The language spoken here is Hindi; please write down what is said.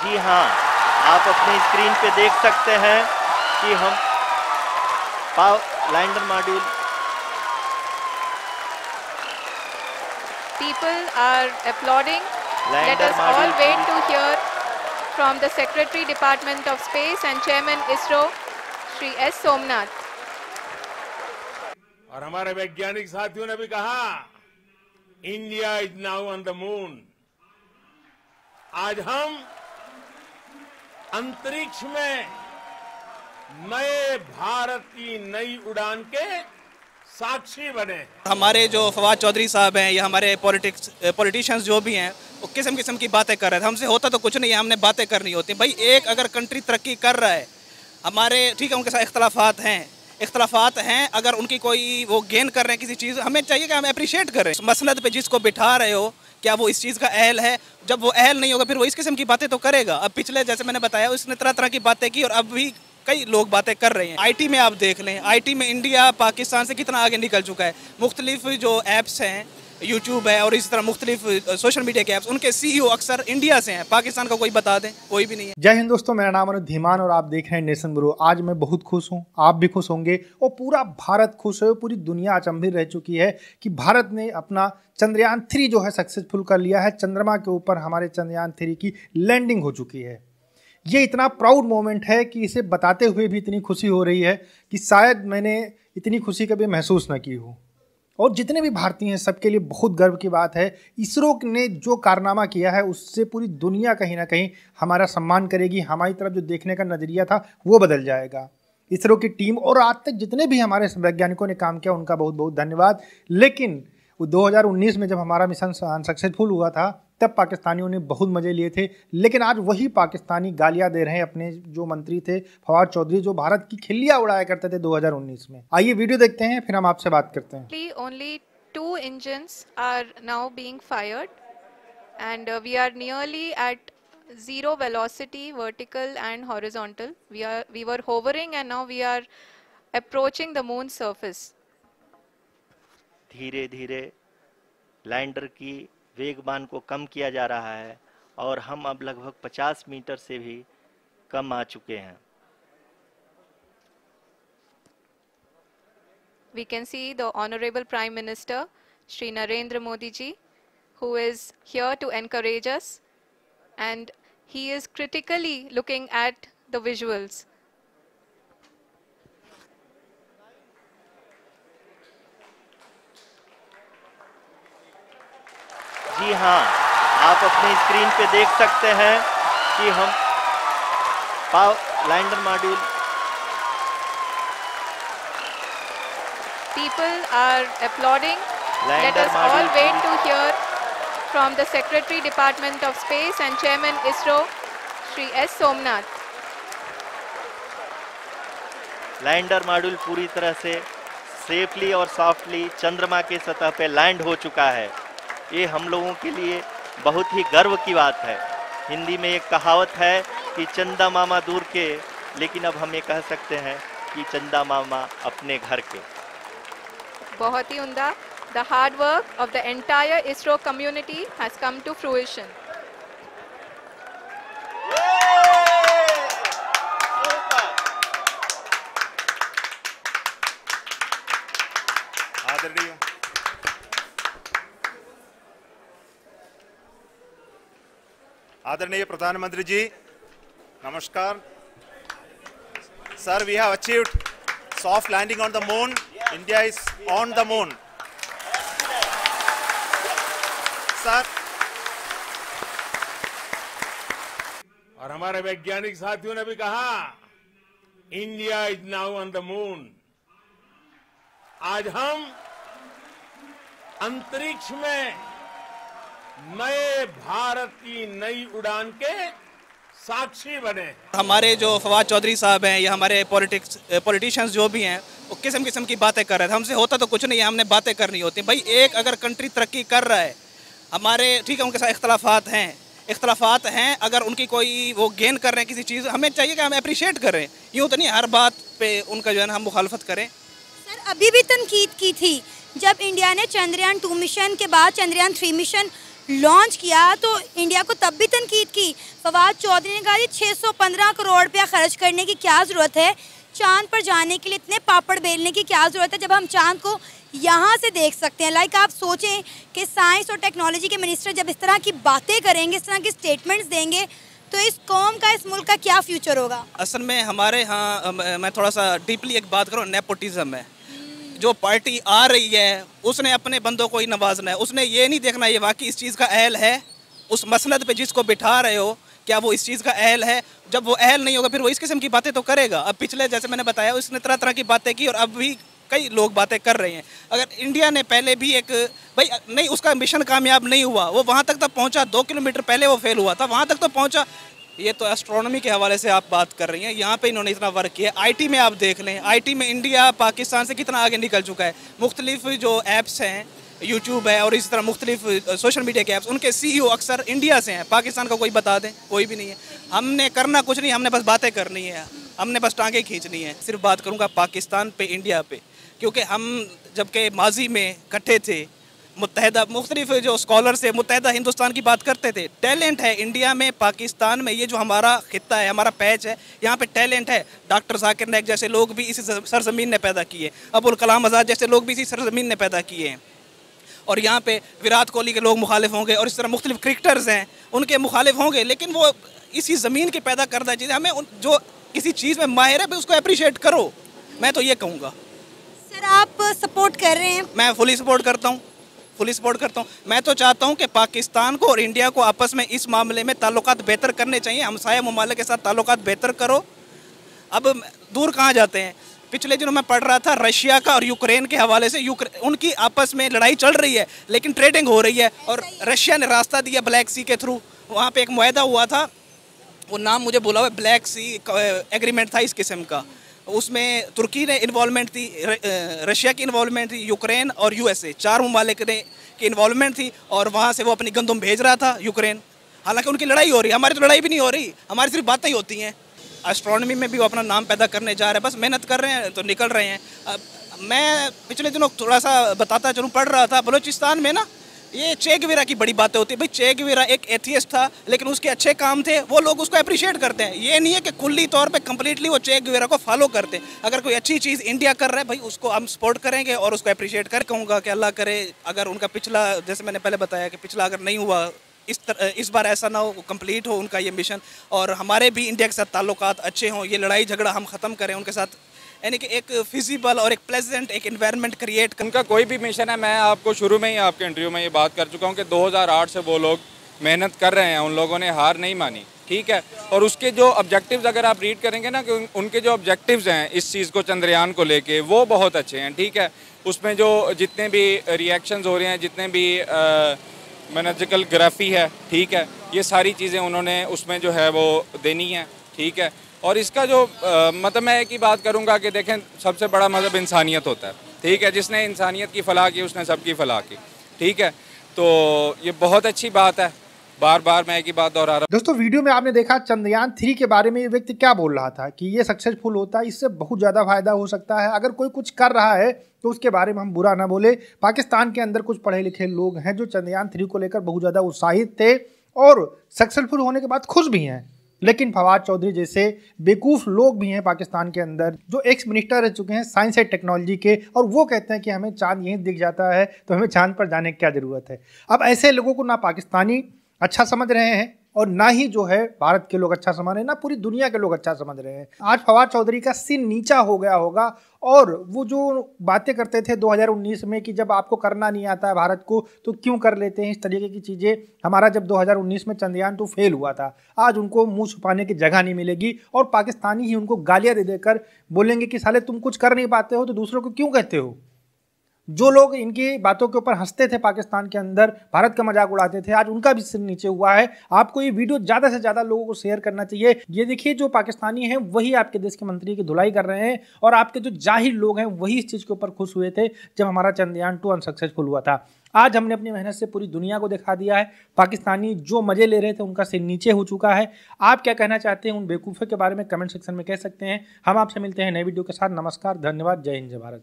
जी हाँ, आप अपने स्क्रीन पे देख सकते हैं कि हम lander module People are applauding. Let lander us all module wait to hear from the Secretary Department of Space and Chairman ISRO, Shri S. Somnath. और हमारे वैज्ञानिक साथियों ने भी कहा, India is now on the moon. आज हम अंतरिक्ष में नए भारत की नई उड़ान के साक्षी बने हैं। हमारे जो फवाद चौधरी साहब हैं या हमारे पॉलिटिशियंस जो भी हैं वो किस्म किस्म की बातें कर रहे थे। हमसे होता तो कुछ नहीं है, हमने बातें करनी होती भाई। एक अगर कंट्री तरक्की कर रहा है, हमारे ठीक है उनके साथ इख्तलाफात हैं, अगर उनकी कोई वो गेन कर रहे हैं किसी चीज़, हमें चाहिए कि हम अप्रिशिएट करें। मसनद पे जिसको बिठा रहे हो, क्या वो इस चीज़ का अहल है? जब वो अहल नहीं होगा फिर वो इस किस्म की बातें तो करेगा। अब पिछले जैसे मैंने बताया उसने तरह तरह की बातें की और अब भी कई लोग बातें कर रहे हैं। आईटी में आप देख लें, आईटी में इंडिया पाकिस्तान से कितना आगे निकल चुका है। मुख्तलिफ जो ऐप्स हैं, यूट्यूब है और इसी तरह मुख्तलिफ सोशल मीडिया के ऐप्स, उनके सीईओ अक्सर इंडिया से हैं। पाकिस्तान का कोई बता दें, कोई भी नहीं है। जय हिंद दोस्तों, मेरा नाम अनुज धीमान और आप देख रहे हैं नेशन ब्रो। आज मैं बहुत खुश हूँ, आप भी खुश होंगे और पूरा भारत खुश है। पूरी दुनिया अचंभित रह चुकी है कि भारत ने अपना चंद्रयान 3 जो है सक्सेसफुल कर लिया है। चंद्रमा के ऊपर हमारे चंद्रयान 3 की लैंडिंग हो चुकी है। ये इतना प्राउड मोमेंट है कि इसे बताते हुए भी इतनी खुशी हो रही है कि शायद मैंने इतनी खुशी कभी महसूस न की हो। और जितने भी भारतीय हैं सबके लिए बहुत गर्व की बात है। इसरो ने जो कारनामा किया है उससे पूरी दुनिया कहीं ना कहीं हमारा सम्मान करेगी। हमारी तरफ जो देखने का नज़रिया था वो बदल जाएगा। इसरो की टीम और आज तक जितने भी हमारे वैज्ञानिकों ने काम किया उनका बहुत बहुत धन्यवाद। लेकिन 2019 में जब हमारा मिशन सक्सेसफुल हुआ था तब पाकिस्तानियों ने बहुत मज़े लिए थे। लेकिन आज वही पाकिस्तानी गालियां दे रहे हैं अपने जो मंत्री थे फवाद चौधरी, जो भारत की खिल्लियां उड़ाया करते थे 2019 में। आइए वीडियो देखते हैं, फिर हम आपसे बात करते हैं। Only 2 engines are now being fired and we are nearly at 0 velocity, vertical and horizontal. We were hovering and now we are approaching the moon surface. धीरे धीरे लैंडर की वेगबान को कम किया जा रहा है और हम अब लगभग 50 मीटर से भी कम आ चुके हैं। We can see the Honorable Prime Minister, Shri Narendra Modi ji, who is here to encourage us and he is critically looking at the visuals. जी हाँ, आप अपने स्क्रीन पे देख सकते हैं कि हम lander module People are applauding. Let lander us all module wait to hear from the Secretary Department of Space and Chairman ISRO, Shri S. Somnath. Lander module पूरी तरह से सेफली और सॉफ्टली चंद्रमा के सतह पे लैंड हो चुका है। ये हम लोगों के लिए बहुत ही गर्व की बात है। हिंदी में एक कहावत है कि चंदा मामा दूर के, लेकिन अब हम ये कह सकते हैं कि चंदा मामा अपने घर के। बहुत ही उम्दा। The hard work of the entire ISRO community has come to fruition. आदरणीय प्रधानमंत्री जी, नमस्कार। Sir, we have achieved soft landing on the moon. India is on the moon. Sir. और हमारे वैज्ञानिक साथियों ने भी कहा, India is now on the moon. आज हम अंतरिक्ष में नए भारत की नई उड़ान के साक्षी बने। हमारे जो फवाद चौधरी साहब हैं या हमारे पॉलिटिशियंस जो भी हैं वो किस्म किस्म की बातें कर रहे थे। हमसे होता तो कुछ नहीं है, हमने बातें करनी होती भाई। एक अगर कंट्री तरक्की कर रहा है, हमारे ठीक है उनके साथ इख्तलाफात हैं, अगर उनकी कोई वो गेन कर रहे हैं किसी चीज़, हमें चाहिए कि हम अप्रिशिएट करें। यूँ तो नहीं हर बात पे उनका जो है ना हम मुखालफत करें। सर, अभी भी तनकीद की थी जब इंडिया ने चंद्रयान 2 मिशन के बाद चंद्रयान 3 मिशन लॉन्च किया तो इंडिया को तब भी तनकीद की। फवाद चौधरी ने कहा जी 615 करोड़ रुपया खर्च करने की क्या ज़रूरत है, चांद पर जाने के लिए इतने पापड़ बेलने की क्या ज़रूरत है जब हम चांद को यहाँ से देख सकते हैं। लाइक आप सोचें कि साइंस और टेक्नोलॉजी के मिनिस्टर जब इस तरह की बातें करेंगे, इस तरह की स्टेटमेंट्स देंगे, तो इस कौम का, इस मुल्क का क्या फ्यूचर होगा? असल में हमारे यहाँ मैं थोड़ा सा डीपली एक बात करूँ, नेपोटिज्म है। जो पार्टी आ रही है उसने अपने बंदों को ही नवाजना है, उसने ये नहीं देखना ये वाकई इस चीज़ का अहल है, उस मसनद पे जिसको बिठा रहे हो क्या वो इस चीज़ का अहल है। जब वो अहल नहीं होगा फिर वो इस किस्म की बातें तो करेगा। अब पिछले जैसे मैंने बताया उसने तरह तरह की बातें की और अब भी कई लोग बातें कर रहे हैं। अगर इंडिया ने पहले भी एक भाई नहीं उसका मिशन कामयाब नहीं हुआ, वो वहाँ तक पहुँचा, 2 किलोमीटर पहले वो फेल हुआ था, वहाँ तक तो पहुँचा। ये तो एस्ट्रोनॉमी के हवाले से आप बात कर रही हैं, यहाँ पे इन्होंने इतना वर्क किया। आईटी में आप देख लें, आईटी में इंडिया पाकिस्तान से कितना आगे निकल चुका है। मुख्तलिफ जो ऐप्स हैं, यूट्यूब है और इसी तरह मुख्तलिफ सोशल मीडिया के ऐप्स, उनके CEO अक्सर इंडिया से हैं। पाकिस्तान का कोई बता दें, कोई भी नहीं है। हमने करना कुछ नहीं, हमने बस बातें करनी है, हमने बस टांगें खींचनी है। सिर्फ बात करूँगा पाकिस्तान पे, इंडिया पे, क्योंकि हम जबकि माजी में इकट्ठे थे, मुत्तहदा मुख्तलिफ जो स्कॉलर्स थे मुत्तहदा हिंदुस्तान की बात करते थे। टैलेंट है इंडिया में, पाकिस्तान में, ये जो हमारा खित्ता है, हमारा पैच है, यहाँ पे टैलेंट है। डॉक्टर जाकिर नाइक जैसे लोग भी इसी सरजमीन ने पैदा किए, अबुल कलाम आज़ाद जैसे लोग भी इसी सरजमीन ने पैदा किए हैं। और यहाँ पे विराट कोहली के लोग मुखालिफ होंगे और इस तरह मुख्तलिफ क्रिकेटर्स हैं उनके मुखालिफ होंगे, लेकिन वो इसी ज़मीन के पैदा करदा चीज़। हमें जो किसी चीज़ में माहिर है उसको अप्रिशिएट करो, मैं तो ये कहूँगा। सर आप सपोर्ट कर रहे हैं? मैं फुली सपोर्ट करता हूँ, फुली सपोर्ट करता हूँ। मैं तो चाहता हूँ कि पाकिस्तान को और इंडिया को आपस में इस मामले में ताल्लुकात बेहतर करने चाहिए। हमसाया ममालिक के साथ ताल्लुकात बेहतर करो। अब दूर कहाँ जाते हैं, पिछले दिनों मैं पढ़ रहा था रशिया का और यूक्रेन के हवाले से, उनकी आपस में लड़ाई चल रही है लेकिन ट्रेडिंग हो रही है और रशिया ने रास्ता दिया ब्लैक सी के थ्रू। वहाँ पे एक मुआहदा हुआ था, वो नाम मुझे भूला हुआ, ब्लैक सी एग्रीमेंट था इस किस्म का। उसमें तुर्की ने इन्वॉल्वमेंट थी, रशिया की इन्वॉल्वमेंट थी, यूक्रेन और USA 4 ममालिक ने की इन्वॉल्वमेंट थी और वहाँ से वो अपनी गंदम भेज रहा था यूक्रेन। हालांकि उनकी लड़ाई हो रही है, हमारी तो लड़ाई भी नहीं हो रही, हमारी सिर्फ बातें ही होती हैं। एस्ट्रोनॉमी में भी वो अपना नाम पैदा करने जा रहे हैं, बस मेहनत कर रहे हैं तो निकल रहे हैं। मैं पिछले दिनों थोड़ा सा बताता चलूँ, पढ़ रहा था बलूचिस्तान में ना, ये चे गुवेरा की बड़ी बातें होती है। भाई चे गुवेरा एक एथियस्ट था लेकिन उसके अच्छे काम थे, वो लोग उसको अप्रिशिएट करते हैं। ये नहीं है कि कुल्ली तौर पे कम्प्लीटली वो चे गुवेरा को फॉलो करते हैं। अगर कोई अच्छी चीज़ इंडिया कर रहा है भाई उसको हम सपोर्ट करेंगे और उसको अप्रिशिएट कर कहूँगा कि अल्लाह करे अगर उनका पिछला, जैसे मैंने पहले बताया कि पिछला अगर नहीं हुआ, इस बार ऐसा ना हो, कंप्लीट हो उनका ये मिशन और हमारे भी इंडिया के साथ ताल्लुकात अच्छे हों, ये लड़ाई झगड़ा हम ख़त्म करें उनके साथ, यानी कि एक फिजिबल और एक प्लेजेंट एक एनवायरनमेंट क्रिएट। उनका कोई भी मिशन है, मैं आपको शुरू में ही आपके इंटरव्यू में ये बात कर चुका हूँ कि 2008 से वो लोग मेहनत कर रहे हैं, उन लोगों ने हार नहीं मानी, ठीक है। और उसके जो ऑब्जेक्टिव्स अगर आप रीड करेंगे ना कि उनके जो ऑब्जेक्टिव्स हैं इस चीज़ को, चंद्रयान को लेके, वो बहुत अच्छे हैं, ठीक है। उसमें जो जितने भी रिएक्शंस हो रहे हैं, जितने भी मैनेजिकल ग्राफी है, ठीक है, ये सारी चीज़ें उन्होंने उसमें जो है वो देनी है, ठीक है। और इसका जो मतलब मैं एक ही बात करूँगा कि देखें सबसे बड़ा मज़हब इंसानियत होता है, ठीक है। जिसने इंसानियत की फलाह की उसने सबकी फलाह की, ठीक है। तो ये बहुत अच्छी बात है, बार बार मैं एक ही बात दोहरा रहा हूँ। दोस्तों वीडियो में आपने देखा चंद्रयान 3 के बारे में ये व्यक्ति क्या बोल रहा था कि ये सक्सेसफुल होता है, इससे बहुत ज़्यादा फायदा हो सकता है। अगर कोई कुछ कर रहा है तो उसके बारे में हम बुरा ना बोले। पाकिस्तान के अंदर कुछ पढ़े लिखे लोग हैं जो चंद्रयान 3 को लेकर बहुत ज़्यादा उत्साहित थे और सक्सेसफुल होने के बाद खुश भी हैं, लेकिन फवाद चौधरी जैसे बेवकूफ़ लोग भी हैं पाकिस्तान के अंदर जो एक्स मिनिस्टर रह चुके हैं साइंस एंड टेक्नोलॉजी के, और वो कहते हैं कि हमें चांद यहीं दिख जाता है तो हमें चांद पर जाने की क्या ज़रूरत है। अब ऐसे लोगों को ना पाकिस्तानी अच्छा समझ रहे हैं और ना ही जो है भारत के लोग अच्छा समझ रहे हैं, ना पूरी दुनिया के लोग अच्छा समझ रहे हैं। आज फवाद चौधरी का सिर नीचा हो गया होगा और वो जो बातें करते थे 2019 में कि जब आपको करना नहीं आता है भारत को तो क्यों कर लेते हैं इस तरीके की चीज़ें। हमारा जब 2019 में चंद्रयान 2 फेल हुआ था, आज उनको मुंह छुपाने की जगह नहीं मिलेगी और पाकिस्तानी ही उनको गालियाँ दे देकर बोलेंगे कि साले तुम कुछ कर नहीं पाते हो तो दूसरों को क्यों कहते हो। जो लोग इनकी बातों के ऊपर हंसते थे पाकिस्तान के अंदर, भारत का मजाक उड़ाते थे, आज उनका भी सिर नीचे हुआ है। आपको ये वीडियो ज़्यादा से ज़्यादा लोगों को शेयर करना चाहिए। ये देखिए जो पाकिस्तानी हैं वही आपके देश के मंत्री की धुलाई कर रहे हैं और आपके जो जाहिल लोग हैं वही इस चीज़ के ऊपर खुश हुए थे जब हमारा चंद्रयान 2 अनसक्सेसफुल हुआ था। आज हमने अपनी मेहनत से पूरी दुनिया को दिखा दिया है। पाकिस्तानी जो मज़े ले रहे थे उनका सिर नीचे हो चुका है। आप क्या कहना चाहते हैं उन बेवकूफ़ों के बारे में कमेंट सेक्शन में कह सकते हैं। हम आपसे मिलते हैं नए वीडियो के साथ। नमस्कार, धन्यवाद, जय हिंद, जय भारत।